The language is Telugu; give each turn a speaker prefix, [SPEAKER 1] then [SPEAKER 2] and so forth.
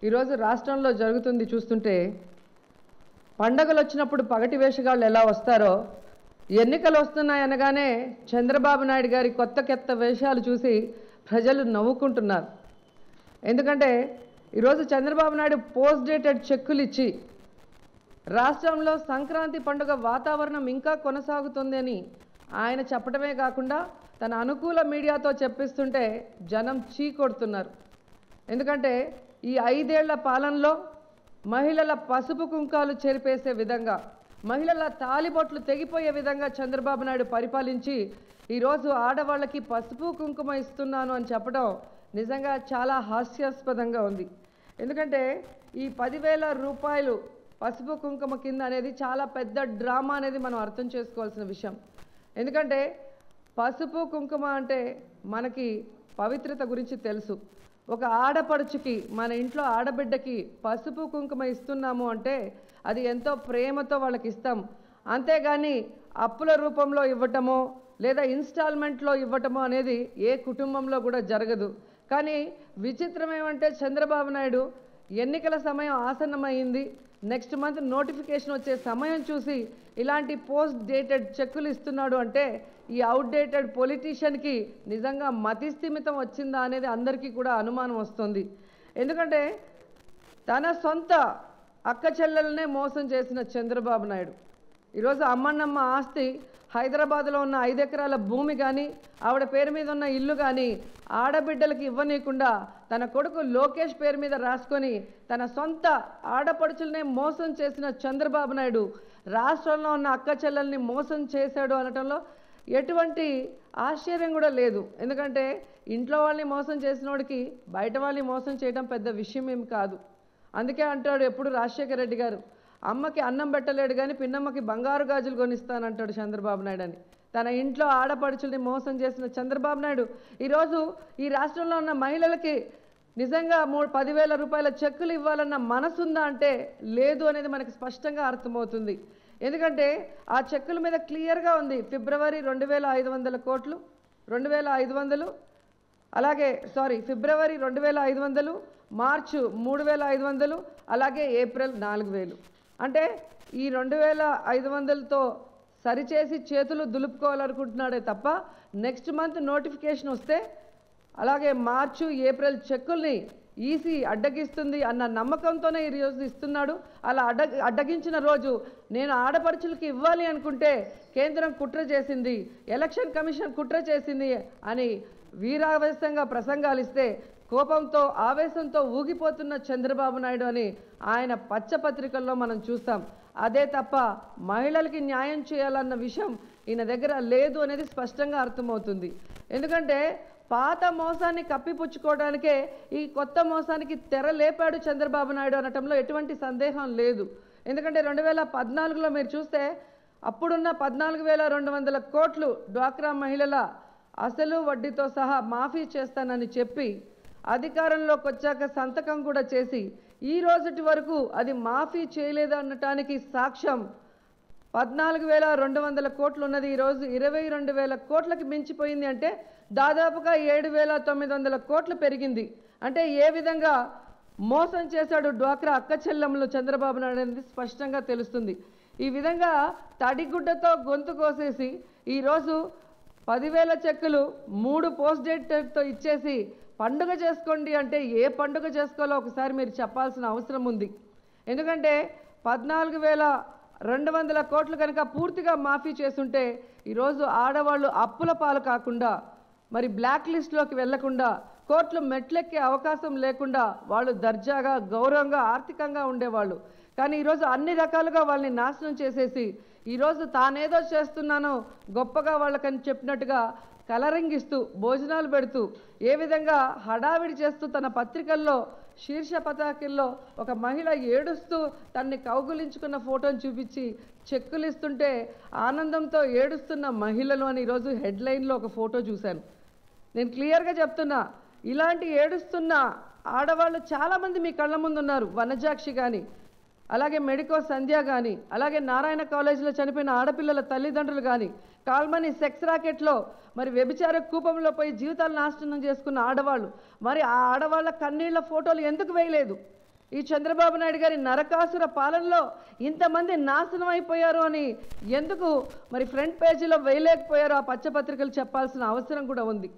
[SPEAKER 1] ఈరోజు రాష్ట్రంలో జరుగుతుంది చూస్తుంటే పండగలు వచ్చినప్పుడు పగటి వేషగాళ్ళు ఎలా వస్తారో ఎన్నికలు వస్తున్నాయనగానే చంద్రబాబు నాయుడు గారి కొత్త వేషాలు చూసి ప్రజలు నవ్వుకుంటున్నారు. ఎందుకంటే ఈరోజు చంద్రబాబు నాయుడు పోస్ట్ డేటెడ్ చెక్కులు ఇచ్చి రాష్ట్రంలో సంక్రాంతి పండుగ వాతావరణం ఇంకా కొనసాగుతుందని ఆయన చెప్పడమే కాకుండా తన అనుకూల మీడియాతో చెప్పిస్తుంటే జనం చీకొడుతున్నారు. ఎందుకంటే ఈ 5 ఏళ్ల పాలనలో మహిళల పసుపు కుంకాలు చెరిపేసే విధంగా, మహిళల తాలిబొట్లు తెగిపోయే విధంగా చంద్రబాబు నాయుడు పరిపాలించి ఈరోజు ఆడవాళ్ళకి పసుపు కుంకుమ ఇస్తున్నాను అని చెప్పడం నిజంగా చాలా హాస్యాస్పదంగా ఉంది. ఎందుకంటే ఈ 10,000 రూపాయలు పసుపు కుంకుమ కింద అనేది చాలా పెద్ద డ్రామా అనేది మనం అర్థం చేసుకోవాల్సిన విషయం. ఎందుకంటే పసుపు కుంకుమ అంటే మనకి పవిత్రత గురించి తెలుసు. ఒక ఆడపడుచుకి, మన ఇంట్లో ఆడబిడ్డకి పసుపు కుంకుమ ఇస్తున్నాము అంటే అది ఎంతో ప్రేమతో వాళ్ళకి ఇస్తాం. అంతేగాని అప్పుల రూపంలో ఇవ్వటమో లేదా ఇన్స్టాల్మెంట్లో ఇవ్వటమో అనేది ఏ కుటుంబంలో కూడా జరగదు. కానీ విచిత్రం ఏమంటే చంద్రబాబు నాయుడు ఎన్నికల సమయం ఆసన్నమైంది, నెక్స్ట్ మంత్ నోటిఫికేషన్ వచ్చే సమయం చూసి ఇలాంటి పోస్ట్ డేటెడ్ చెక్కులు ఇస్తున్నాడు అంటే ఈ అవుట్డేటెడ్ పొలిటీషియన్కి నిజంగా మతిస్థిమితం వచ్చిందా అనేది అందరికీ కూడా అనుమానం వస్తుంది. ఎందుకంటే తన సొంత అక్క చెల్లెలనే మోసం చేసిన చంద్రబాబు నాయుడు ఈరోజు అమ్మన్నమ్మ ఆస్తి హైదరాబాద్లో ఉన్న 5 ఎకరాల భూమి కానీ ఆవిడ పేరు మీద ఉన్న ఇల్లు కానీ ఆడబిడ్డలకి ఇవ్వనీయకుండా తన కొడుకు లోకేష్ పేరు మీద రాసుకొని తన సొంత ఆడపడుచులనే మోసం చేసిన చంద్రబాబు నాయుడు రాష్ట్రంలో ఉన్న అక్క చెల్లెల్ని మోసం చేశాడు అనటంలో ఎటువంటి ఆశ్చర్యం కూడా లేదు. ఎందుకంటే ఇంట్లో వాళ్ళని మోసం చేసినోడికి బయట వాళ్ళని మోసం చేయడం పెద్ద విషయం ఏం కాదు. అందుకే అంటాడు ఎప్పుడు రాజశేఖర రెడ్డి గారు, అమ్మకి అన్నం పెట్టలేడు కానీ పిన్నమ్మకి బంగారు గాజులు కొనిస్తానంటాడు చంద్రబాబు నాయుడు అని. తన ఇంట్లో ఆడపడుచుల్ని మోసం చేసిన చంద్రబాబు నాయుడు ఈరోజు ఈ రాష్ట్రంలో ఉన్న మహిళలకి నిజంగా 10,000 రూపాయల చెక్కులు ఇవ్వాలన్న మనసుందా అంటే లేదు అనేది మనకి స్పష్టంగా అర్థమవుతుంది. ఎందుకంటే ఆ చెక్కుల మీద క్లియర్గా ఉంది ఫిబ్రవరి 2,500 కోట్లు, 2,500, అలాగే ఫిబ్రవరి 2,500, మార్చు 3,500, అలాగే ఏప్రిల్ 4,000. అంటే ఈ 2,500తో సరిచేసి చేతులు దులుపుకోవాలనుకుంటున్నాడే తప్ప నెక్స్ట్ మంత్ నోటిఫికేషన్ వస్తే అలాగే మార్చు ఏప్రిల్ చెక్కుల్ని ఈసీ అడ్డగిస్తుంది అన్న నమ్మకంతోనే ఈరోజు ఇస్తున్నాడు. అలా అడ్డగించిన రోజు నేను ఆడపడుచులకి ఇవ్వాలి అనుకుంటే కేంద్రం కుట్ర చేసింది, ఎలక్షన్ కమిషన్ కుట్ర చేసింది అని వీరావేశంగా ప్రసంగాలు ఇస్తే కోపంతో ఆవేశంతో ఊగిపోతున్న చంద్రబాబు నాయుడు అని ఆయన పచ్చపత్రికల్లో మనం చూస్తాం. అదే తప్ప మహిళలకి న్యాయం చేయాలన్న విషయం ఈయన దగ్గర లేదు అనేది స్పష్టంగా అర్థమవుతుంది. ఎందుకంటే పాత మోసాన్ని కప్పిపుచ్చుకోవడానికే ఈ కొత్త మోసానికి తెర లేపాడు చంద్రబాబు నాయుడు అనటంలో ఎటువంటి సందేహం లేదు. ఎందుకంటే 2014లో మీరు చూస్తే అప్పుడున్న 14,200 కోట్లు డ్వాక్రా మహిళల అసలు వడ్డీతో సహా మాఫీ చేస్తానని చెప్పి అధికారంలోకి వచ్చాక సంతకం కూడా చేసి ఈ రోజుటి వరకు అది మాఫీ చేయలేదు అనటానికి సాక్ష్యం 14,200 కోట్లు ఉన్నది ఈరోజు 22,000 కోట్లకి మించిపోయింది. అంటే దాదాపుగా 7,900 కోట్లు పెరిగింది. అంటే ఏ విధంగా మోసం చేశాడు డ్వాక్రా అక్క చెల్లెమ్మలు చంద్రబాబు నాయుడు అనేది స్పష్టంగా తెలుస్తుంది. ఈ విధంగా తడిగుడ్డతో గొంతు కోసేసి ఈరోజు 10,000 చెక్కులు 3 పోస్ట్ డేట్తో ఇచ్చేసి పండుగ చేసుకోండి అంటే ఏ పండుగ చేసుకోవాలో ఒకసారి మీరు చెప్పాల్సిన అవసరం ఉంది. ఎందుకంటే 14,200 కోట్లు కనుక పూర్తిగా మాఫీ చేస్తుంటే ఈరోజు ఆడవాళ్ళు అప్పుల పాలు కాకుండా, మరి బ్లాక్ లిస్ట్లోకి వెళ్లకుండా, కోర్టులు మెట్లెక్కే అవకాశం లేకుండా వాళ్ళు దర్జాగా గౌరవంగా ఆర్థికంగా ఉండేవాళ్ళు. కానీ ఈరోజు అన్ని రకాలుగా వాళ్ళని నాశనం చేసేసి ఈరోజు తానేదో చేస్తున్నానో గొప్పగా వాళ్ళకని చెప్పినట్టుగా కలరింగ్ ఇస్తూ భోజనాలు పెడుతూ ఏ విధంగా హడావిడి చేస్తూ తన పత్రికల్లో శీర్ష పతాకిల్లో ఒక మహిళ ఏడుస్తూ తన్ని కౌగులించుకున్న ఫోటోను చూపించి చెక్కులు ఇస్తుంటే ఆనందంతో ఏడుస్తున్న మహిళలు అని ఈరోజు హెడ్లైన్లో ఒక ఫోటో చూశాను. నేను క్లియర్గా చెప్తున్నా, ఇలాంటి ఏడుస్తున్న ఆడవాళ్ళు చాలామంది మీ కళ్ళ ముందు ఉన్నారు. వనజాక్షి కానీ, అలాగే మెడికో సంధ్య కానీ, అలాగే నారాయణ కాలేజీలో చనిపోయిన ఆడపిల్లల తల్లిదండ్రులు కానీ, కాల్మనీ సెక్స్ రాకెట్లో మరి వ్యభిచార కూపంలో పోయి జీవితాలు నాశనం చేసుకున్న ఆడవాళ్ళు, మరి ఆ ఆడవాళ్ళ కన్నీళ్ల ఫోటోలు ఎందుకు వేయలేదు? ఈ చంద్రబాబు నాయుడు గారి నరకాసుర పాలనలో ఇంతమంది నాశనం అయిపోయారు అని ఎందుకు మరి ఫ్రంట్ పేజీలో వేయలేకపోయారో ఆ పచ్చపత్రికలు చెప్పాల్సిన అవసరం కూడా ఉంది.